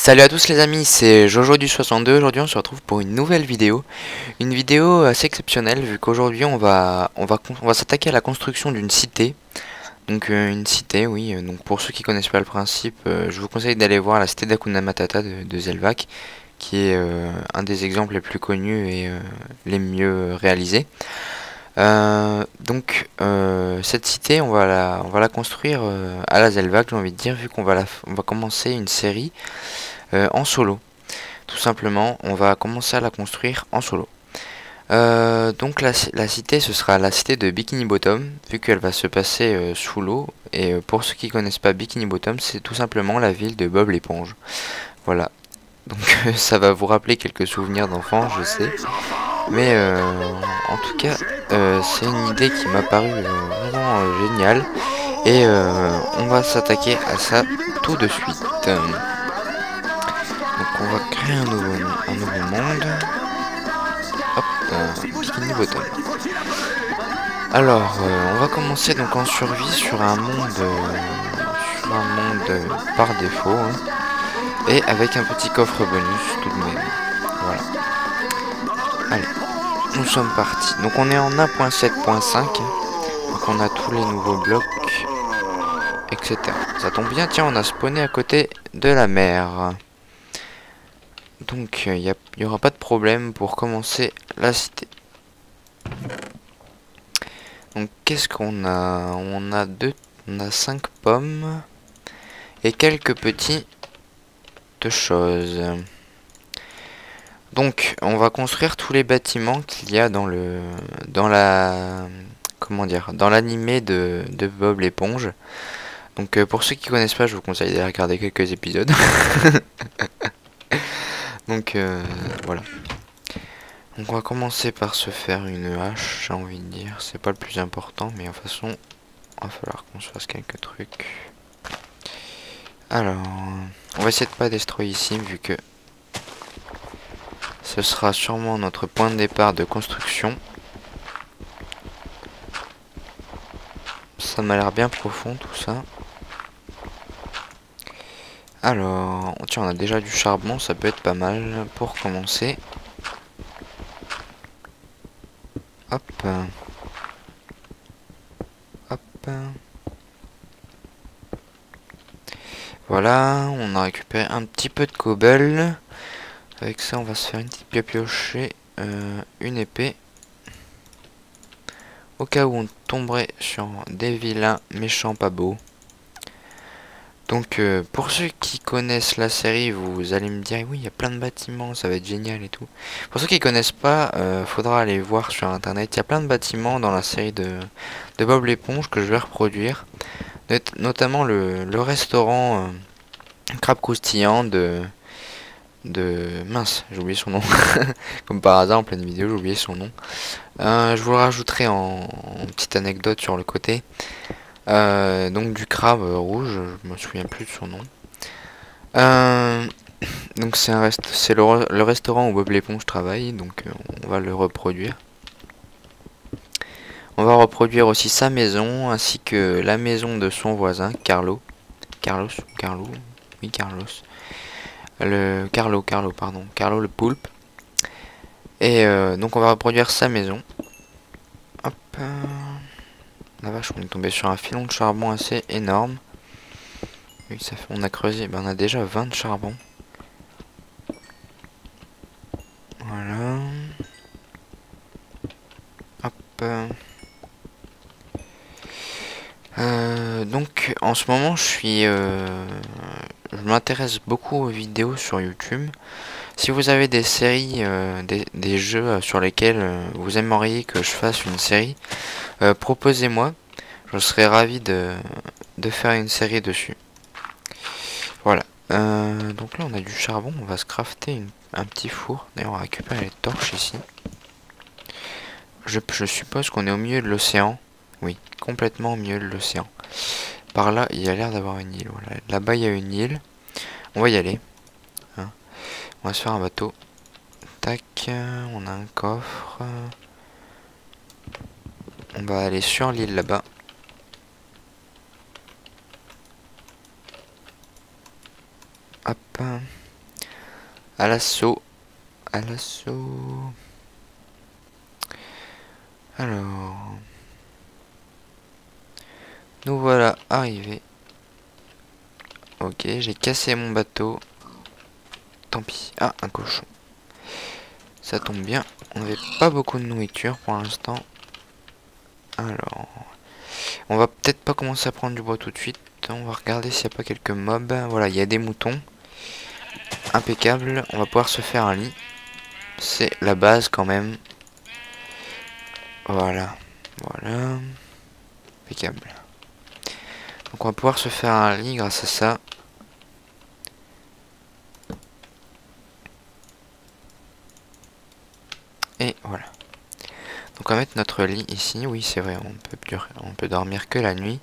Salut à tous les amis, c'est Jojo du 62. Aujourd'hui on se retrouve pour une nouvelle vidéo. Une vidéo assez exceptionnelle vu qu'aujourd'hui on va s'attaquer à la construction d'une cité. Donc une cité, oui. Donc pour ceux qui connaissent pas le principe, je vous conseille d'aller voir la cité d'Hakuna Matata de Zelvac, qui est un des exemples les plus connus et les mieux réalisés. Cette cité on va la construire à la Zelvac, j'ai envie de dire, vu on va commencer une série en solo. Tout simplement, on va commencer à la construire en solo. La cité, ce sera la cité de Bikini Bottom, vu qu'elle va se passer sous l'eau. Et pour ceux qui connaissent pas Bikini Bottom, c'est tout simplement la ville de Bob l'éponge. Voilà. Donc ça va vous rappeler quelques souvenirs d'enfance, je sais. Mais en tout cas, c'est une idée qui m'a paru vraiment géniale. Et on va s'attaquer à ça tout de suite. Donc on va créer un nouveau monde. Hop, Bikini Bottom. Alors, on va commencer donc en survie sur un monde, par défaut, hein, et avec un petit coffre bonus tout de même. Voilà. Allez, nous sommes partis. Donc on est en 1.7.5. Donc on a tous les nouveaux blocs, etc. Ça tombe bien, tiens, on a spawné à côté de la mer. Donc il y aura pas de problème pour commencer la cité. Donc qu'est-ce qu'on a? On a 5 pommes et quelques petites choses. Donc on va construire tous les bâtiments qu'il y a dans l'animé de Bob l'éponge. Donc pour ceux qui connaissent pas, je vous conseille d'aller regarder quelques épisodes. Donc voilà. Donc on va commencer par se faire une hache, j'ai envie de dire. C'est pas le plus important, mais de toute façon, il va falloir qu'on se fasse quelques trucs. Alors, on va essayer de pas destroyer ici, vu que ce sera sûrement notre point de départ de construction. Ça m'a l'air bien profond tout ça. Alors, tiens, on a déjà du charbon, ça peut être pas mal pour commencer. Hop. Hop. Voilà, on a récupéré un petit peu de cobble. Avec ça, on va se faire une petite piocher, une épée. Au cas où on tomberait sur des vilains méchants pas beaux. Donc pour ceux qui connaissent la série, vous allez me dire oui, il y a plein de bâtiments, ça va être génial et tout. Pour ceux qui connaissent pas, faudra aller voir sur internet. Il y a plein de bâtiments dans la série de Bob l'éponge que je vais reproduire. Notamment le restaurant Crabe Croustillant de mince, j'ai oublié son nom. Comme par hasard en pleine vidéo, j'ai oublié son nom. Je vous le rajouterai en petite anecdote sur le côté. Donc du crabe rouge, je me souviens plus de son nom. Donc c'est le restaurant où Bob l'éponge travaille, donc on va le reproduire. On va reproduire aussi sa maison, ainsi que la maison de son voisin, Carlo. Carlo, oui Carlos. Carlo le poulpe. Et donc on va reproduire sa maison. Hop. La vache, on est tombé sur un filon de charbon assez énorme. Oui, on a creusé, on a déjà 20 de charbon. Voilà. Hop. Donc en ce moment je m'intéresse beaucoup aux vidéos sur YouTube. Si vous avez des séries, des jeux sur lesquels vous aimeriez que je fasse une série, proposez-moi. Je serais ravi de faire une série dessus. Voilà. Donc là on a du charbon, on va se crafter un petit four. D'ailleurs on va récupérer les torches ici. Je suppose qu'on est au milieu de l'océan. Oui, complètement au milieu de l'océan. Par là, il y a l'air d'avoir une île. Voilà. Là-bas, il y a une île. On va y aller. Hein. On va se faire un bateau. Tac, on a un coffre. On va aller sur l'île là-bas. Hop. À l'assaut. À l'assaut. Alors. Nous voilà arrivés. Ok, j'ai cassé mon bateau. Tant pis. Ah, un cochon. Ça tombe bien. On n'avait pas beaucoup de nourriture pour l'instant. Alors. On va peut-être pas commencer à prendre du bois tout de suite. On va regarder s'il n'y a pas quelques mobs. Voilà, il y a des moutons. Impeccable. On va pouvoir se faire un lit. C'est la base quand même. Voilà. Voilà. Impeccable. Donc on va pouvoir se faire un lit grâce à ça. Et voilà. Donc on va mettre notre lit ici. Oui, c'est vrai, on peut dormir que la nuit.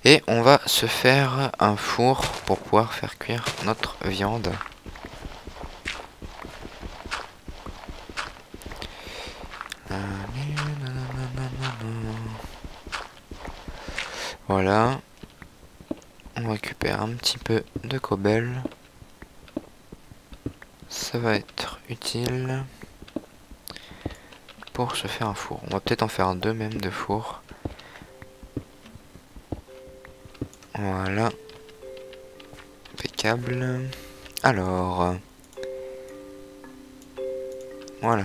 Et on va se faire un four pour pouvoir faire cuire notre viande. Voilà. On récupère un petit peu de cobble. Ça va être utile pour se faire un four. On va peut-être en faire deux même de four. Voilà. Impeccable. Alors. Voilà.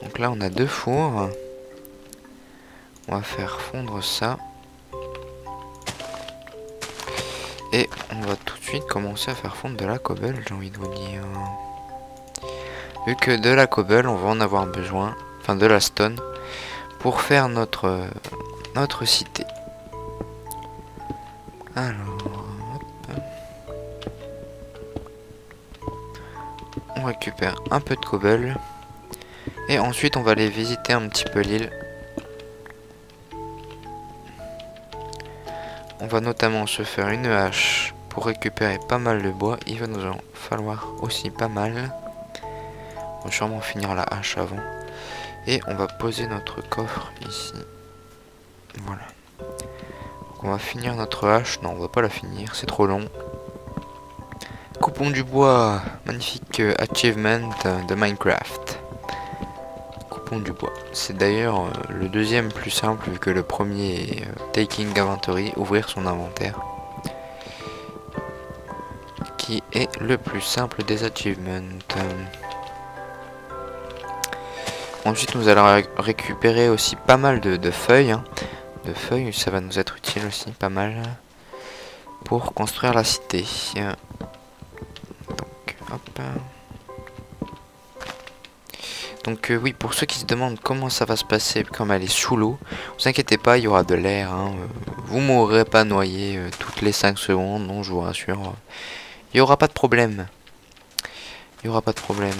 Donc là on a deux fours. On va faire fondre ça. Et on va tout de suite commencer à faire fondre de la cobble, j'ai envie de vous dire. Vu que de la cobble, on va en avoir besoin. Enfin de la stone. Pour faire notre cité. Alors, hop. On récupère un peu de cobble. Et ensuite on va aller visiter un petit peu l'île. On va notamment se faire une hache pour récupérer pas mal de bois. Il va nous en falloir aussi pas mal. On va sûrement finir la hache avant. Et on va poser notre coffre ici. Voilà. Donc on va finir notre hache. Non, on va pas la finir, c'est trop long. Coupons du bois. Magnifique achievement de Minecraft. Coupons du bois. C'est d'ailleurs le deuxième plus simple vu que le premier est Taking Inventory, ouvrir son inventaire. Qui est le plus simple des achievements. Ensuite nous allons récupérer aussi pas mal de feuilles. Hein. De feuilles, ça va nous être utile aussi, pas mal. Pour construire la cité. Donc, hop. Donc oui, pour ceux qui se demandent comment ça va se passer, comme elle est sous l'eau, vous inquiétez pas, il y aura de l'air. Hein. Vous mourrez pas noyé toutes les 5 secondes, non, je vous rassure. Il n'y aura pas de problème. Il n'y aura pas de problème.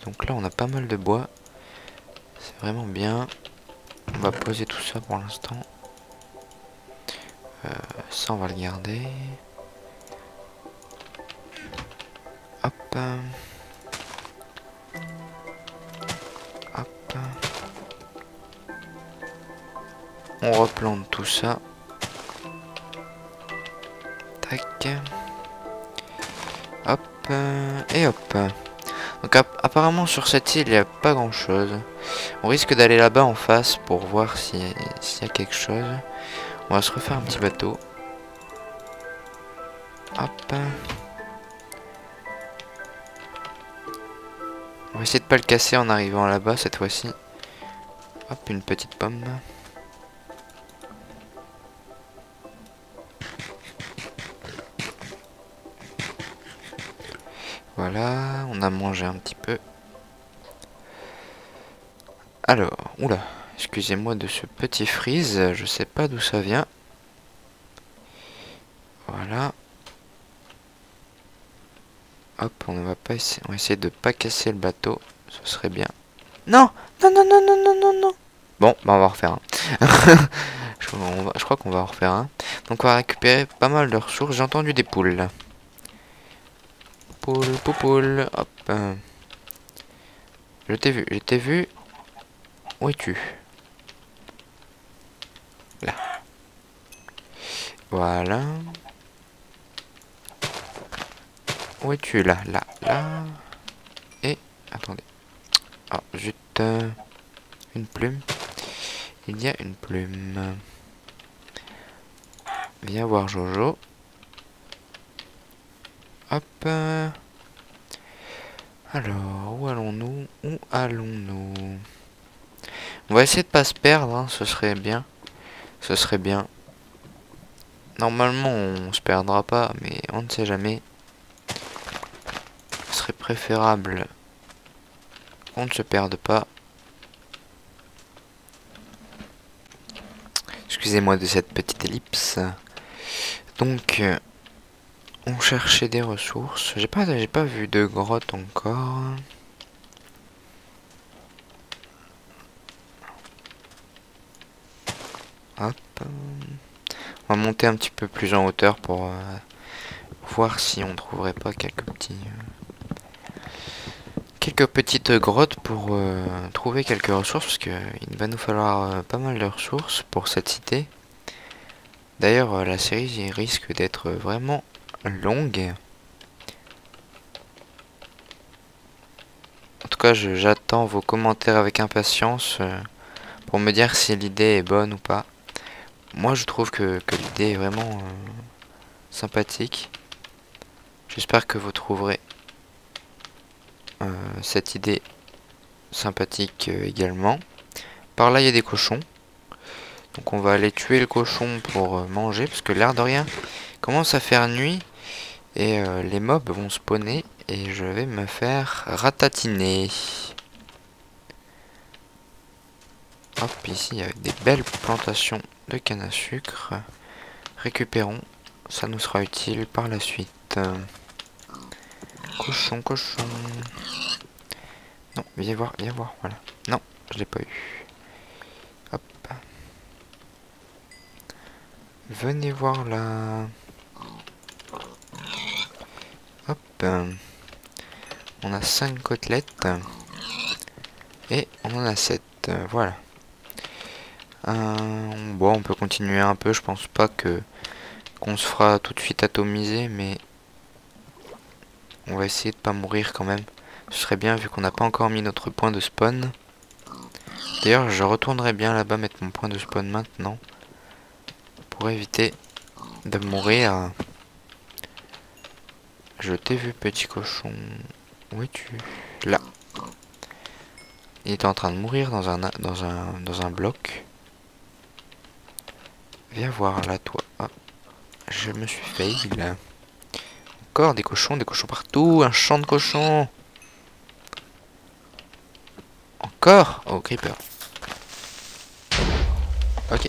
Donc là, on a pas mal de bois. C'est vraiment bien. On va poser tout ça pour l'instant. Ça, on va le garder. Hop. Hop. On replante tout ça. Tac. Hop. Et hop. Donc apparemment sur cette île, il n'y a pas grand chose. On risque d'aller là-bas en face pour voir s'il y a quelque chose. On va se refaire un petit bateau. Hop. On va essayer de pas le casser en arrivant là-bas cette fois-ci. Hop, une petite pomme. Voilà, on a mangé un petit peu. Alors, oula, excusez-moi de ce petit freeze, je sais pas d'où ça vient. Voilà. Hop, on va essayer de pas casser le bateau, ce serait bien. Non, non, non, non, non, non, non, non. Bon, bah on va en refaire un. Je crois qu'on va en refaire un. Donc on va récupérer pas mal de ressources. J'ai entendu des poules. Poule, poupoule, hop. Je t'ai vu. Où es-tu? Là. Voilà. Où es-tu là? Là. Et... Attendez. Ah, juste une plume. Il y a une plume. Viens voir Jojo. Hop. Alors, où allons-nous? Où allons-nous? On va essayer de pas se perdre, hein, ce serait bien. Ce serait bien. Normalement, on se perdra pas, mais on ne sait jamais. Ce serait préférable qu'on ne se perde pas. Excusez-moi de cette petite ellipse. Donc, on cherchait des ressources. J'ai pas vu de grotte encore. Hop. On va monter un petit peu plus en hauteur pour voir si on trouverait pas quelques petites grottes pour trouver quelques ressources, parce que il va nous falloir pas mal de ressources pour cette cité. D'ailleurs, la série risque d'être vraiment longue. En tout cas, j'attends vos commentaires avec impatience pour me dire si l'idée est bonne ou pas. Moi, je trouve que l'idée est vraiment sympathique. J'espère que vous trouverez cette idée sympathique également. Par là, il y a des cochons. Donc on va aller tuer le cochon pour manger, parce que l'air de rien commence à faire nuit et les mobs vont spawner et je vais me faire ratatiner. Hop, ici il y a des belles plantations de canne à sucre. Récupérons, ça nous sera utile par la suite. Cochon, cochon. Non, viens voir, voilà. Non, je l'ai pas eu. Hop. Venez voir là. Hop. On a 5 côtelettes. Et on en a 7. Voilà. Bon, on peut continuer un peu. Je pense pas qu'on se fera tout de suite atomiser, mais on va essayer de pas mourir quand même. Ce serait bien vu qu'on n'a pas encore mis notre point de spawn. D'ailleurs, je retournerai bien là-bas mettre mon point de spawn maintenant pour éviter de mourir. Je t'ai vu, petit cochon. Où es-tu? Là. Il est en train de mourir dans un bloc. Viens voir là, toi. Ah, je me suis fail là. Encore des cochons partout. Un champ de cochons. Encore? Oh, creeper. Ok.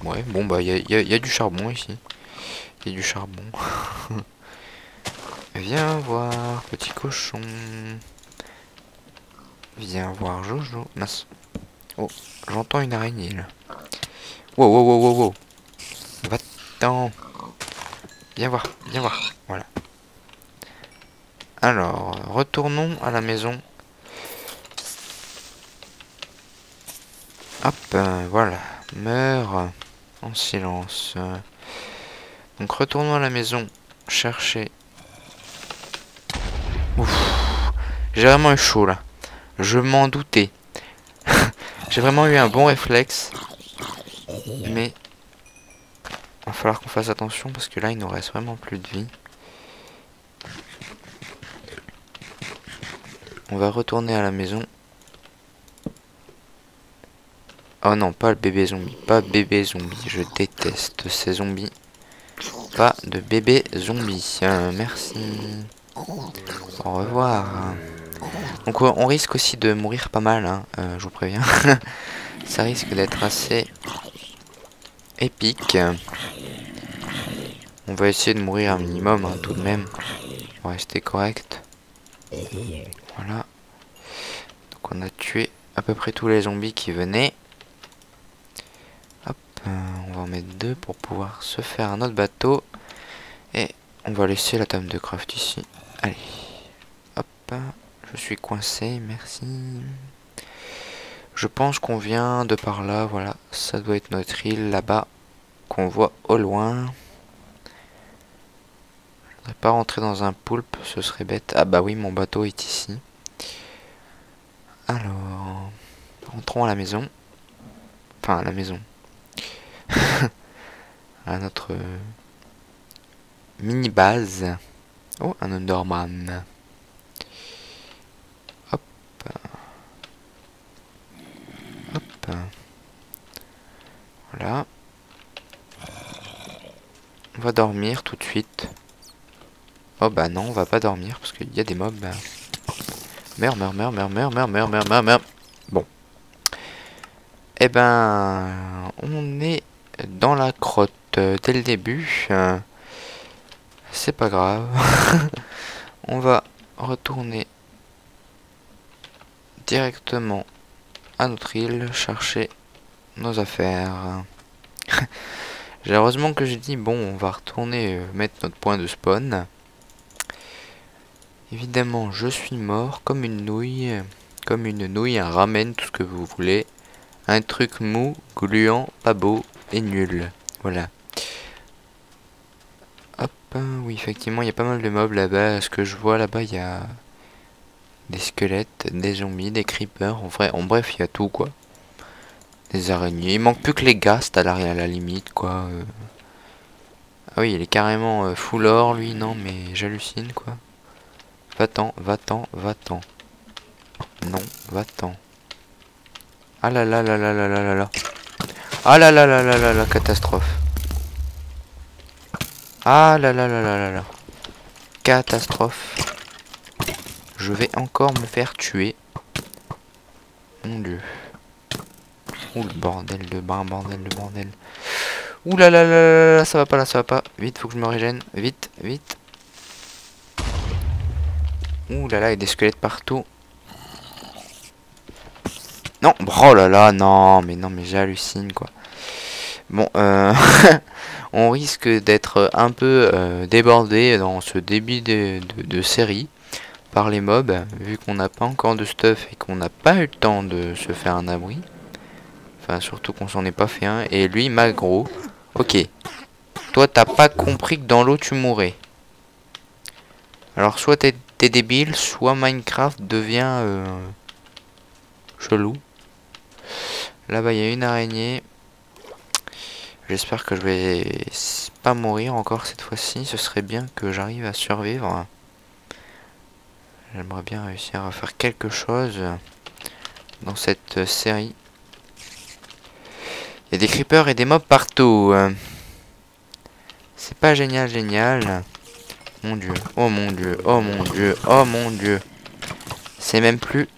Ouais, bon, bah, il y a du charbon ici. Il y a du charbon. Viens voir, petit cochon. Viens voir Jojo. Mince. Oh, j'entends une araignée là. Wow, wow, wow, wow, wow. Va-t'en. Viens voir, viens voir. Voilà. Alors, retournons à la maison. Hop, voilà. Meurs en silence. Donc, retournons à la maison. Chercher. Ouf. J'ai vraiment eu chaud là. Je m'en doutais. J'ai vraiment eu un bon réflexe. Mais il va falloir qu'on fasse attention parce que là il nous reste vraiment plus de vie. On va retourner à la maison. Oh non, pas le bébé zombie. Pas bébé zombie. Je déteste ces zombies. Pas de bébé zombie. Merci. Au revoir. Donc on risque aussi de mourir pas mal, hein, je vous préviens. Ça risque d'être assez épique. On va essayer de mourir un minimum, hein, tout de même. Pour rester correct. Voilà. Donc on a tué à peu près tous les zombies qui venaient. Hop, on va en mettre 2 pour pouvoir se faire un autre bateau. Et on va laisser la table de craft ici. Allez. Hop. Je suis coincé, merci. Je pense qu'on vient de par là, voilà. Ça doit être notre île là-bas qu'on voit au loin. faudrait pas rentrer dans un poulpe, ce serait bête. Ah bah oui, mon bateau est ici. Alors, rentrons à la maison. Enfin, à la maison. À notre mini-base. Oh, un Underman. Hop. Hop. Voilà. On va dormir tout de suite. Oh bah non, on va pas dormir parce qu'il y a des mobs. Meurs, meurs, meurs, meurs, meurs, meurs, meurs, meurs, meurs, meurs. Bon. Eh ben, on est dans la crotte dès le début. C'est pas grave. On va retourner directement à notre île chercher nos affaires. Heureusement que j'ai dit bon, on va retourner mettre notre point de spawn. Évidemment, je suis mort comme une nouille, un ramen, tout ce que vous voulez. Un truc mou, gluant, pas beau et nul. Voilà. Hop, oui, effectivement, il y a pas mal de mobs là-bas. Ce que je vois là-bas, il y a des squelettes, des zombies, des creepers. En bref, il y a tout, quoi. Des araignées. Il manque plus que les ghasts à la limite, quoi. Ah oui, il est carrément full or, lui. Non, mais j'hallucine, quoi. Va-t'en, va-t'en, va-t'en. Non, va-t'en. Ah là là là là là là là là. Ah là là là là là là, catastrophe. Ah là là là là là là. Catastrophe. Je vais encore me faire tuer. Mon dieu. Ouh le bordel de bain, bordel de bordel. Ouh là là là là là, ça va pas là, ça va pas. Vite, faut que je me régène. Vite, vite. Ouh là là, il y a des squelettes partout. Non, oh là là, non, mais j'hallucine quoi. Bon, on risque d'être un peu débordé dans ce début de série par les mobs, vu qu'on n'a pas encore de stuff et qu'on n'a pas eu le temps de se faire un abri. Enfin, surtout qu'on s'en est pas fait un. Et lui, Magro. Ok. Toi, t'as pas compris que dans l'eau, tu mourrais. Alors, soit t'es débile, soit Minecraft devient chelou. Là-bas, il y a une araignée. J'espère que je vais pas mourir encore cette fois-ci. Ce serait bien que j'arrive à survivre. J'aimerais bien réussir à faire quelque chose dans cette série. Il y a des creepers et des mobs partout. C'est pas génial, génial. Mon dieu, oh mon dieu, oh mon dieu, oh mon dieu. C'est même plus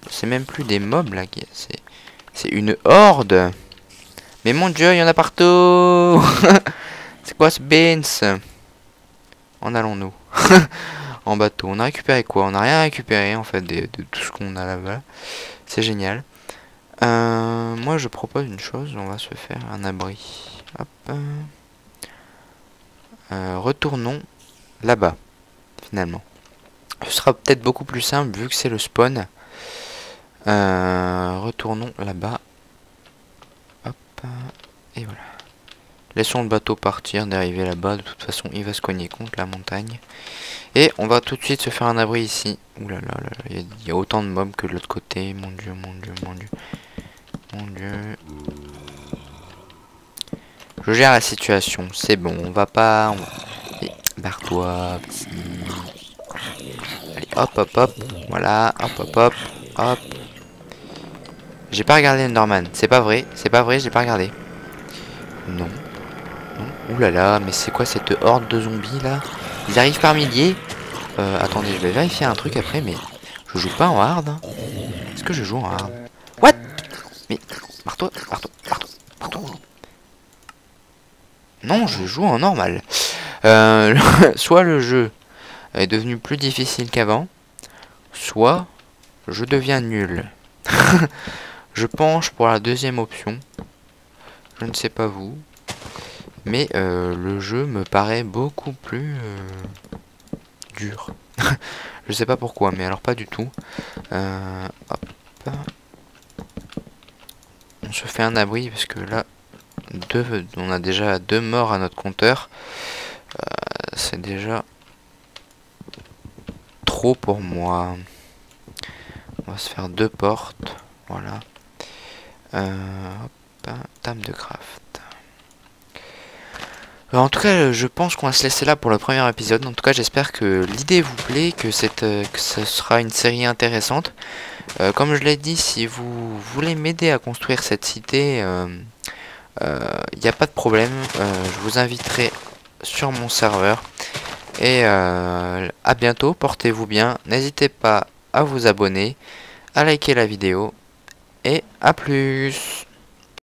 des mobs là. C'est une horde. Mais mon dieu, il y en a partout. C'est quoi ce beans? En allons-nous en bateau. On a récupéré quoi? On n'a rien récupéré en fait de tout ce qu'on a là-bas. C'est génial. Moi je propose une chose. On va se faire un abri. Hop. Retournons là-bas. Finalement. Ce sera peut-être beaucoup plus simple vu que c'est le spawn. Retournons là-bas. Hop. Et voilà. Laissons le bateau partir, dériver là-bas. De toute façon, il va se cogner contre la montagne. Et on va tout de suite se faire un abri ici. Ouh là là là, il y a autant de mobs que de l'autre côté. Mon dieu, mon dieu, mon dieu. Mon dieu. Je gère la situation. C'est bon, on va pas... Allez, barre-toi, petit. Allez, hop, hop, hop. Voilà, hop, hop, hop. Hop. J'ai pas regardé Enderman. C'est pas vrai, j'ai pas regardé. Non. Ouh là là, mais c'est quoi cette horde de zombies là? Ils arrivent par milliers. Attendez, je vais vérifier un truc après, mais je joue pas en hard. Hein. Est-ce que je joue en hard? What? Mais, marteau, marteau, marteau, marteau. Non, je joue en normal. Soit le jeu est devenu plus difficile qu'avant, soit je deviens nul. Je penche pour la deuxième option. Je ne sais pas vous. Mais le jeu me paraît beaucoup plus dur. Je sais pas pourquoi, mais alors pas du tout. Hop. On se fait un abri parce que là, on a déjà 2 morts à notre compteur. C'est déjà trop pour moi. On va se faire 2 portes. Voilà. Hop, table de craft. En tout cas, je pense qu'on va se laisser là pour le premier épisode. En tout cas, j'espère que l'idée vous plaît, que ce sera une série intéressante. Comme je l'ai dit, si vous voulez m'aider à construire cette cité, il n'y a pas de problème. Je vous inviterai sur mon serveur. Et à bientôt, portez-vous bien. N'hésitez pas à vous abonner, à liker la vidéo. Et à plus!